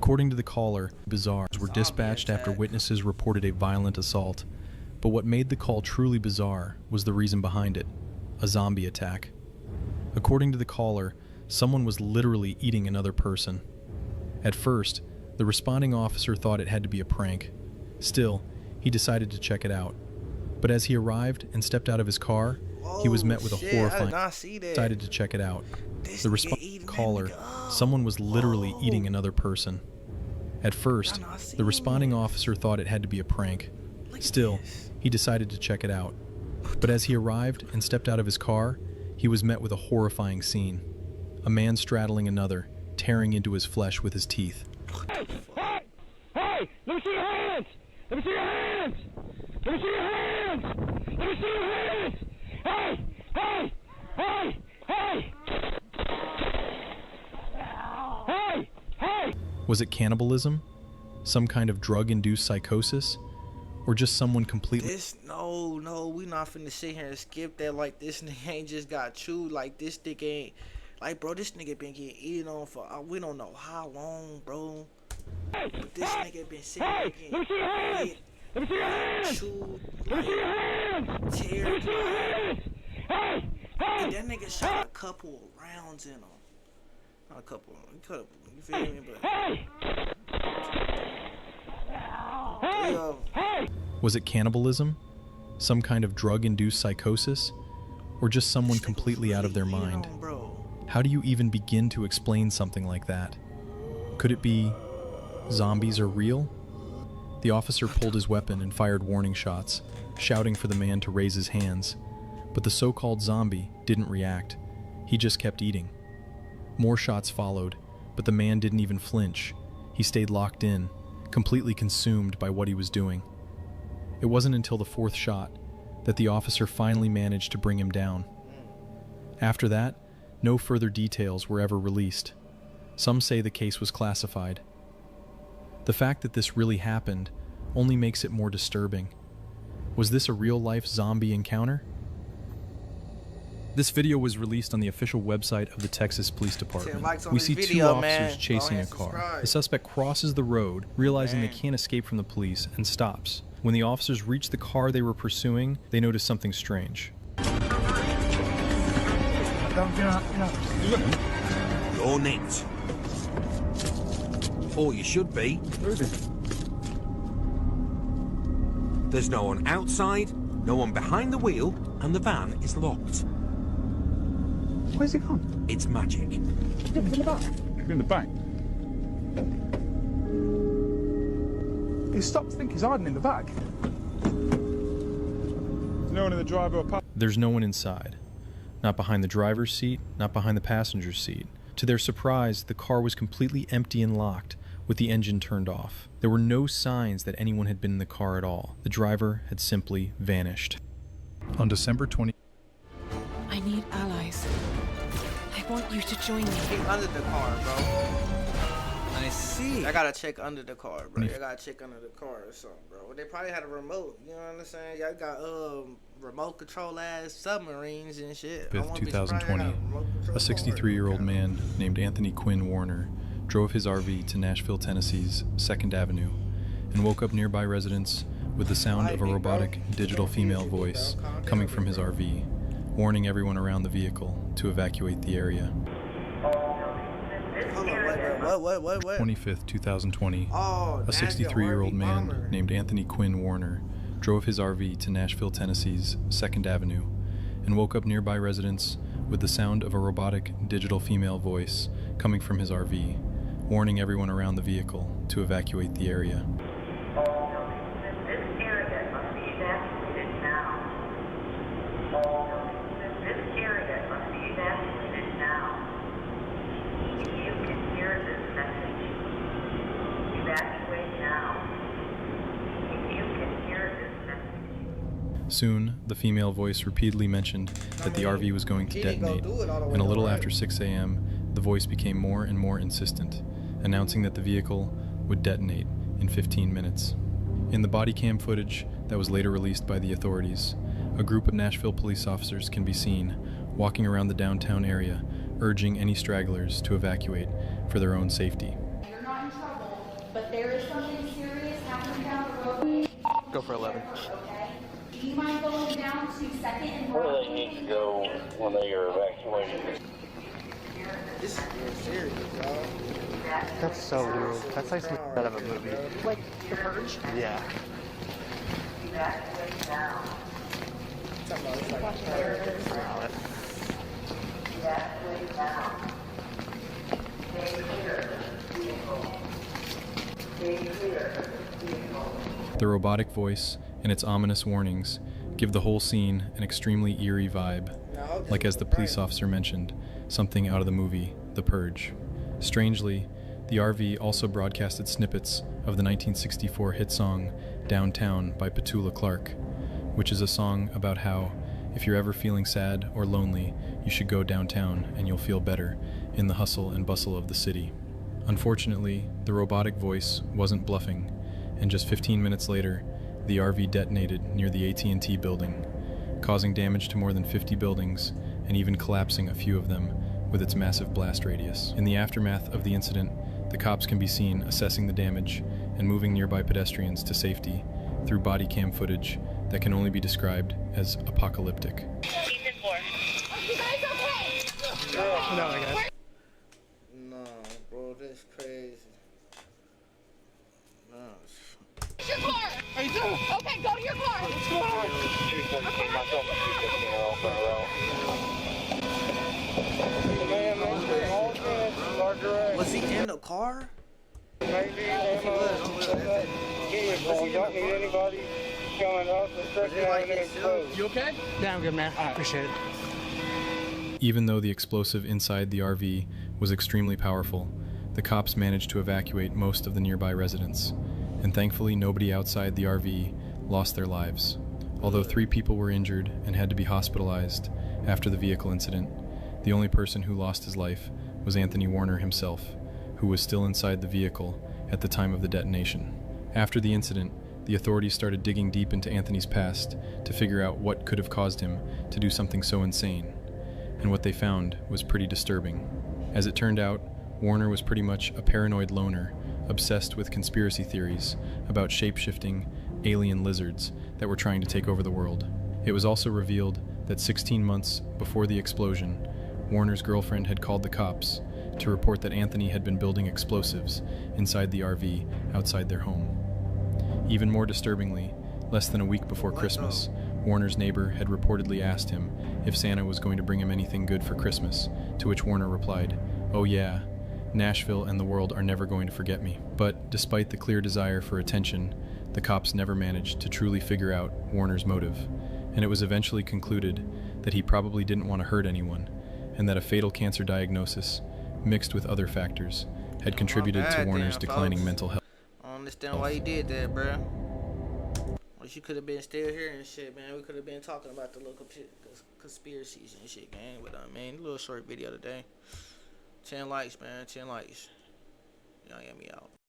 According to the caller, bizarres were dispatched after witnesses reported a violent assault. But what made the call truly bizarre was the reason behind it: a zombie attack. According to the caller, someone was literally eating another person. At first, the responding officer thought it had to be a prank. Still, he decided to check it out. But as he arrived and stepped out of his car, he was met with a horrifying. Decided to check it out. The responding caller, someone was literally eating another person. At first, the responding officer thought it had to be a prank. Still, he decided to check it out. But as he arrived and stepped out of his car, he was met with a horrifying scene. A man straddling another, tearing into his flesh with his teeth. Hey! Hey! Hey! Let me see your hands! Let me see your hands! Let me see your hands! Let me see your hands! Hey! Hey! Hey! Hey! Hey! Hey! Was it cannibalism? Some kind of drug-induced psychosis? Or just someone completely... No, we not finna sit here and skip that. Like, this nigga ain't just got chewed. Like, this nigga ain't... Like, bro, this nigga been getting eaten on for... we don't know how long, bro. But this nigga been sitting here getting... Let me see your hands! Let me see your hands! Chewed, Let me see your hands! teared, Let me see your hands! Hey! Hey! and that nigga shot a couple of rounds in him. Not a couple, you feel me? But... Hey! Hey! Hey! Was it cannibalism? Some kind of drug-induced psychosis? Or just someone completely out of their mind? How do you even begin to explain something like that? Could it be zombies are real? The officer pulled his weapon and fired warning shots, shouting for the man to raise his hands. But the so-called zombie didn't react. He just kept eating. More shots followed, but the man didn't even flinch. He stayed locked in, completely consumed by what he was doing. It wasn't until the fourth shot that the officer finally managed to bring him down. After that, no further details were ever released. Some say the case was classified. The fact that this really happened only makes it more disturbing. Was this a real-life zombie encounter? This video was released on the official website of the Texas Police Department. We see two officers chasing a car. The suspect crosses the road, realizing they can't escape from the police, and stops. When the officers reach the car they were pursuing, they notice something strange. You're next. Or you should be. There's no one outside, no one behind the wheel, and the van is locked. Where's he gone? It's magic. He's in the back. He's in the back. He stopped to think he's hiding in the back. There's no one in the driver or passenger. There's no one inside. Not behind the driver's seat, not behind the passenger's seat. To their surprise, the car was completely empty and locked, with the engine turned off. There were no signs that anyone had been in the car at all. The driver had simply vanished. On December 20... I need allies. I want you to join me. Check under the car, bro. I see. I gotta check under the car, bro. I gotta check under the car or something, bro. They probably had a remote. You know what I'm saying? Y'all got remote control ass submarines and shit. 5th, 2020. A 63-year-old man named Anthony Quinn Warner drove his RV to Nashville, Tennessee's 2nd Avenue and woke up nearby residents with the sound of a robotic digital female voice coming from his RV, warning everyone around the vehicle to evacuate the area. What? 25th, 2020. A 63-year-old man named Anthony Quinn Warner drove his RV to Nashville, Tennessee's 2nd Avenue and woke up nearby residents with the sound of a robotic digital female voice coming from his RV, warning everyone around the vehicle to evacuate the area. Soon, the female voice repeatedly mentioned that the RV was going to detonate, and a little after 6 a.m., the voice became more and more insistent, announcing that the vehicle would detonate in 15 minutes. In the body cam footage that was later released by the authorities, a group of Nashville police officers can be seen walking around the downtown area, urging any stragglers to evacuate for their own safety. You're not in trouble. but there is something serious happening down the road. Go for 11. Okay. Do you mind going down to Second and Where do they need to go when they are evacuated? This is real serious, dog. That's so weird. That's like something out of a movie. Like the purge? Yeah. Talking about it's like The robotic voice and its ominous warnings give the whole scene an extremely eerie vibe, like as the police officer mentioned, something out of the movie The Purge. Strangely, the RV also broadcasted snippets of the 1964 hit song Downtown by Petula Clark, which is a song about how, if you're ever feeling sad or lonely, you should go downtown and you'll feel better in the hustle and bustle of the city. Unfortunately, the robotic voice wasn't bluffing, and just 15 minutes later, the RV detonated near the AT&T building, causing damage to more than 50 buildings and even collapsing a few of them with its massive blast radius. In the aftermath of the incident, the cops can be seen assessing the damage and moving nearby pedestrians to safety through body cam footage that can only be described as apocalyptic. no, bro, that's crazy. No, Your car! Okay, go to your car! was he in the car? Don't need anybody coming up and checking out any clothes. You okay? Yeah, I'm good, man. I appreciate it. Even though the explosive inside the RV was extremely powerful, the cops managed to evacuate most of the nearby residents, and thankfully nobody outside the RV lost their lives. Although 3 people were injured and had to be hospitalized after the vehicle incident, the only person who lost his life was Anthony Warner himself, who was still inside the vehicle at the time of the detonation. After the incident, the authorities started digging deep into Anthony's past to figure out what could have caused him to do something so insane, and what they found was pretty disturbing. As it turned out, Warner was pretty much a paranoid loner, obsessed with conspiracy theories about shape-shifting alien lizards that were trying to take over the world. It was also revealed that 16 months before the explosion, Warner's girlfriend had called the cops to report that Anthony had been building explosives inside the RV outside their home. Even more disturbingly, less than a week before Christmas, Warner's neighbor had reportedly asked him if Santa was going to bring him anything good for Christmas, to which Warner replied, "Oh yeah, Nashville and the world are never going to forget me." But despite the clear desire for attention, the cops never managed to truly figure out Warner's motive, and it was eventually concluded that he probably didn't want to hurt anyone, and that a fatal cancer diagnosis, mixed with other factors, had contributed to Warner's declining mental health. I don't understand why he did that, bruh. Wish you could have been still here and shit, man. We could have been talking about the little conspiracies and shit, gang. But man, a little short video today. 10 likes, man. 10 likes. Y'all get me out.